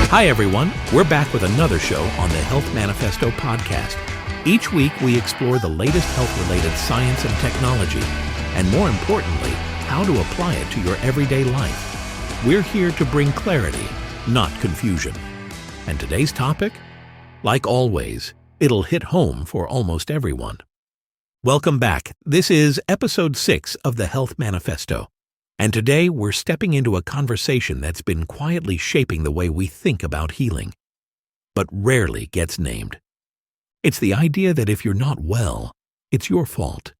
Hi everyone, we're back with another show on the Health Manifesto podcast. Each week we explore the latest health-related science and technology, and more importantly, how to apply it to your everyday life. We're here to bring clarity, not confusion. And today's topic? Like always, it'll hit home for almost everyone. Welcome back. This is episode 6 of the Health Manifesto. And today we're stepping into a conversation that's been quietly shaping the way we think about healing, but rarely gets named. It's the idea that if you're not well, it's your fault.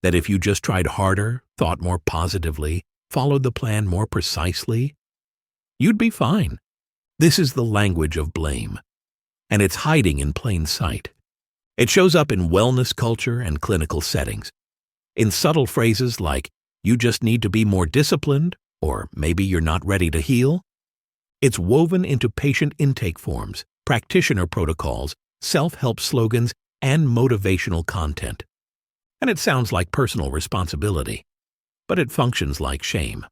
That if you just tried harder, thought more positively, followed the plan more precisely, you'd be fine. This is the language of blame, and it's hiding in plain sight. It shows up in wellness culture and clinical settings, in subtle phrases like, "You just need to be more disciplined," or "maybe you're not ready to heal." It's woven into patient intake forms, practitioner protocols, self-help slogans, and motivational content. And it sounds like personal responsibility, but it functions like shame.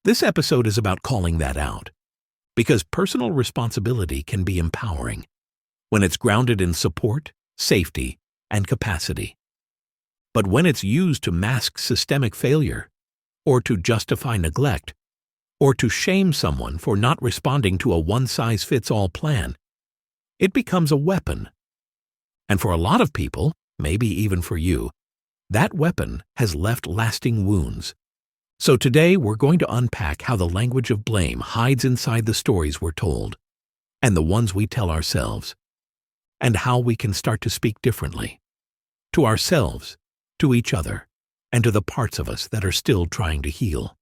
This episode is about calling that out, because personal responsibility can be empowering when it's grounded in support, safety, and capacity. But when it's used to mask systemic failure, or to justify neglect, or to shame someone for not responding to a one-size-fits-all plan, it becomes a weapon. And for a lot of people, maybe even for you, that weapon has left lasting wounds. So today we're going to unpack how the language of blame hides inside the stories we're told, and the ones we tell ourselves, and how we can start to speak differently, to ourselves, to each other, and to the parts of us that are still trying to heal.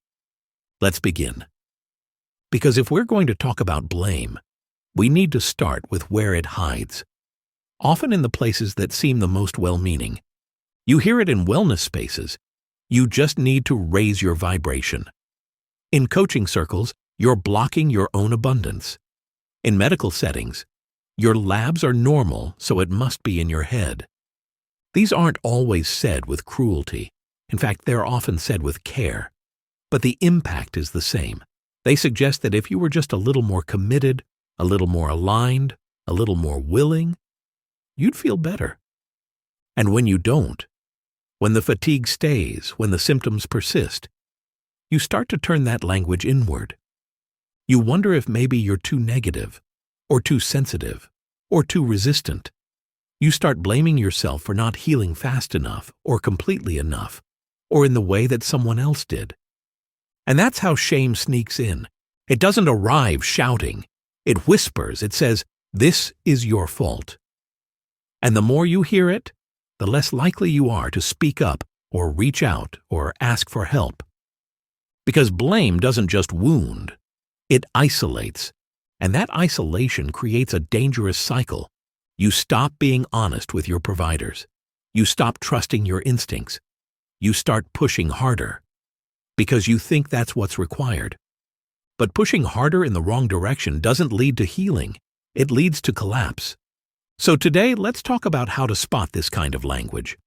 Let's begin. Because if we're going to talk about blame, we need to start with where it hides, often in the places that seem the most well-meaning. You hear it in wellness spaces. You just need to raise your vibration. In coaching circles, you're blocking your own abundance. In medical settings, your labs are normal, so it must be in your head. These aren't always said with cruelty. In fact, they're often said with care. But the impact is the same. They suggest that if you were just a little more committed, a little more aligned, a little more willing, you'd feel better. And when you don't, when the fatigue stays, when the symptoms persist, you start to turn that language inward. You wonder if maybe you're too negative, or too sensitive, or too resistant. You start blaming yourself for not healing fast enough, or completely enough, or in the way that someone else did. And that's how shame sneaks in. It doesn't arrive shouting. It whispers. It says, "This is your fault." And the more you hear it, the less likely you are to speak up or reach out or ask for help. Because blame doesn't just wound, it isolates. And that isolation creates a dangerous cycle. You stop being honest with your providers. You stop trusting your instincts. You start pushing harder because you think that's what's required. But pushing harder in the wrong direction doesn't lead to healing. It leads to collapse. So today, let's talk about how to spot this kind of language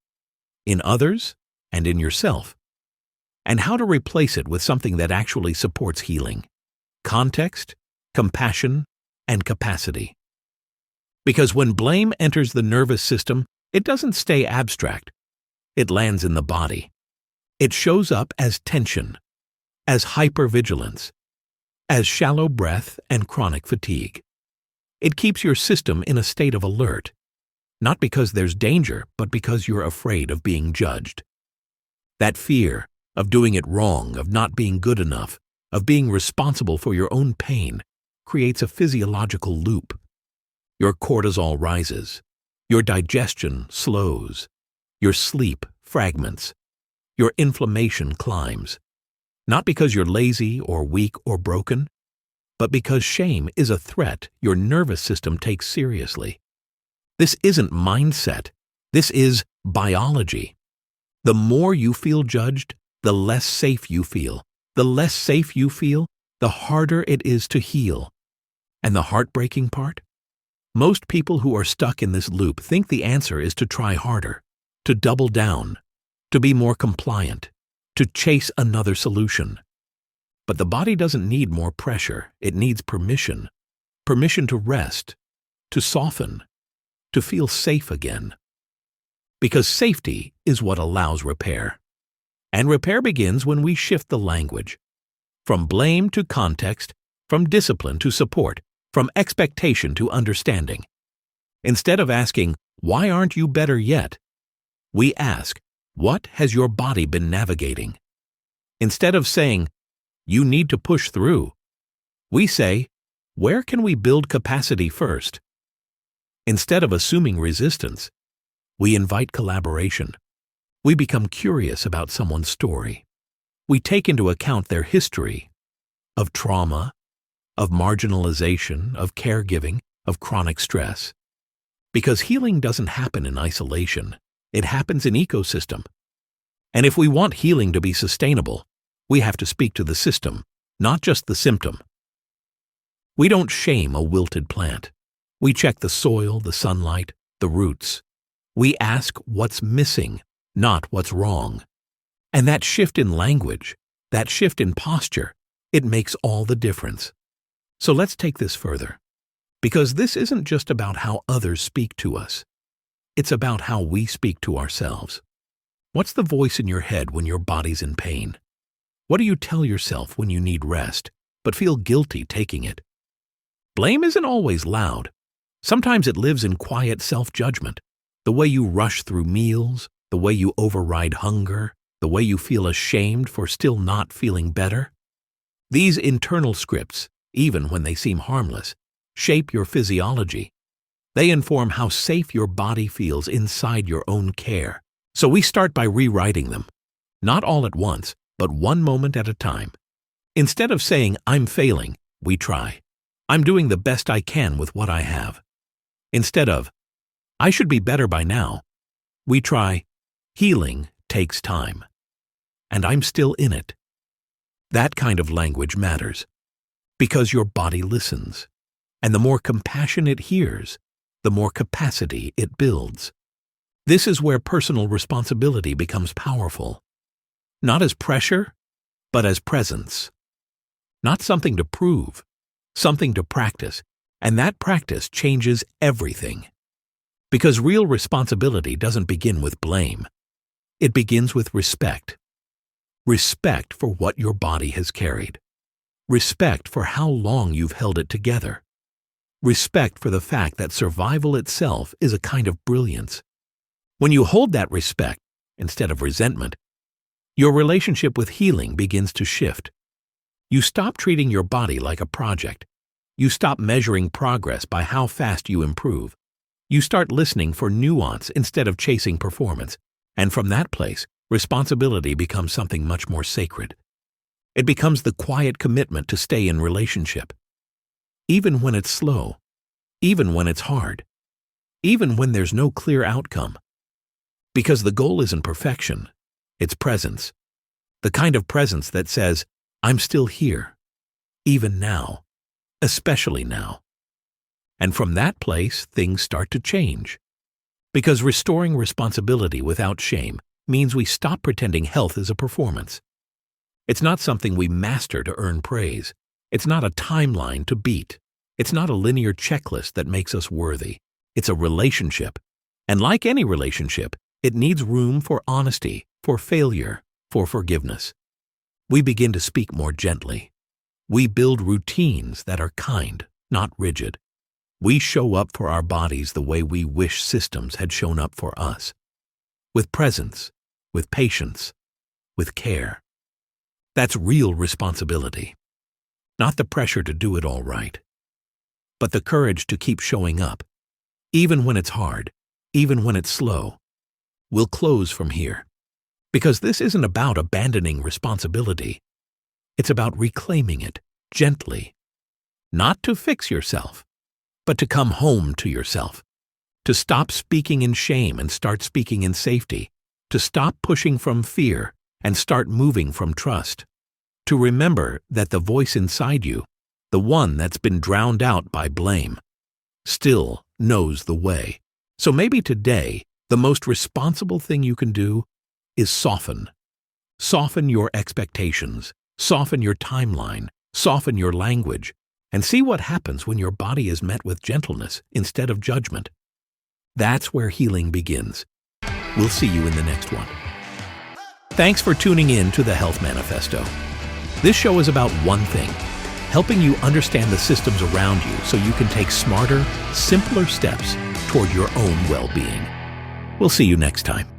in others and in yourself, and how to replace it with something that actually supports healing, context, compassion, and capacity. Because when blame enters the nervous system, it doesn't stay abstract. It lands in the body. It shows up as tension, as hypervigilance, as shallow breath and chronic fatigue. It keeps your system in a state of alert, not because there's danger, but because you're afraid of being judged. That fear of doing it wrong, of not being good enough, of being responsible for your own pain, creates a physiological loop. Your cortisol rises, your digestion slows, your sleep fragments, your inflammation climbs, not because you're lazy or weak or broken, but because shame is a threat your nervous system takes seriously. This isn't mindset, this is biology. The more you feel judged, the less safe you feel. The less safe you feel, the harder it is to heal. And the heartbreaking part? Most people who are stuck in this loop think the answer is to try harder, to double down, to be more compliant, to chase another solution. But the body doesn't need more pressure, it needs permission. permission to rest, to soften, to feel safe again. Because safety is what allows repair. And repair begins when we shift the language. From blame to context, from discipline to support, from expectation to understanding. Instead of asking, "Why aren't you better yet?" we ask, "What has your body been navigating?" Instead of saying, "You need to push through," we say, "Where can we build capacity first?" Instead of assuming resistance, we invite collaboration. We become curious about someone's story. We take into account their history of trauma, of marginalization, of caregiving, of chronic stress. Because healing doesn't happen in isolation. It happens in ecosystem. And if we want healing to be sustainable, we have to speak to the system, not just the symptom. We don't shame a wilted plant. We check the soil, the sunlight, the roots. We ask what's missing, not what's wrong. And that shift in language, that shift in posture, it makes all the difference. So let's take this further. Because this isn't just about how others speak to us. It's about how we speak to ourselves. What's the voice in your head when your body's in pain? What do you tell yourself when you need rest, but feel guilty taking it? Blame isn't always loud. Sometimes it lives in quiet self-judgment. The way you rush through meals, the way you override hunger, the way you feel ashamed for still not feeling better. These internal scripts, even when they seem harmless, shape your physiology. They inform how safe your body feels inside your own care. So we start by rewriting them. Not all at once, but one moment at a time. Instead of saying, "I'm failing," we try, "I'm doing the best I can with what I have." Instead of, "I should be better by now," we try, "Healing takes time. And I'm still in it." That kind of language matters. Because your body listens. And the more compassion it hears, the more capacity it builds. This is where personal responsibility becomes powerful. Not as pressure, but as presence. Not something to prove, something to practice, and that practice changes everything. Because real responsibility doesn't begin with blame. It begins with respect. Respect for what your body has carried. Respect for how long you've held it together. Respect for the fact that survival itself is a kind of brilliance. When you hold that respect, instead of resentment, your relationship with healing begins to shift. You stop treating your body like a project. You stop measuring progress by how fast you improve. You start listening for nuance instead of chasing performance. And from that place, responsibility becomes something much more sacred. It becomes the quiet commitment to stay in relationship. Even when it's slow, even when it's hard, even when there's no clear outcome. Because the goal isn't perfection, it's presence. The kind of presence that says, "I'm still here, even now, especially now." And from that place, things start to change. Because restoring responsibility without shame means we stop pretending health is a performance. It's not something we master to earn praise. It's not a timeline to beat. It's not a linear checklist that makes us worthy. It's a relationship. And like any relationship, it needs room for honesty, for failure, for forgiveness. We begin to speak more gently. We build routines that are kind, not rigid. We show up for our bodies the way we wish systems had shown up for us. With presence, with patience, with care. That's real responsibility. Not the pressure to do it all right, but the courage to keep showing up, even when it's hard, even when it's slow. We'll close from here, because this isn't about abandoning responsibility. It's about reclaiming it gently, not to fix yourself, but to come home to yourself, to stop speaking in shame and start speaking in safety, to stop pushing from fear and start moving from trust, to remember that the voice inside you, the one that's been drowned out by blame, still knows the way. So maybe today, the most responsible thing you can do is soften. Soften your expectations, soften your timeline, soften your language, and see what happens when your body is met with gentleness instead of judgment. That's where healing begins. We'll see you in the next one. Thanks for tuning in to the Health Manifesto. This show is about one thing: helping you understand the systems around you so you can take smarter, simpler steps toward your own well-being. We'll see you next time.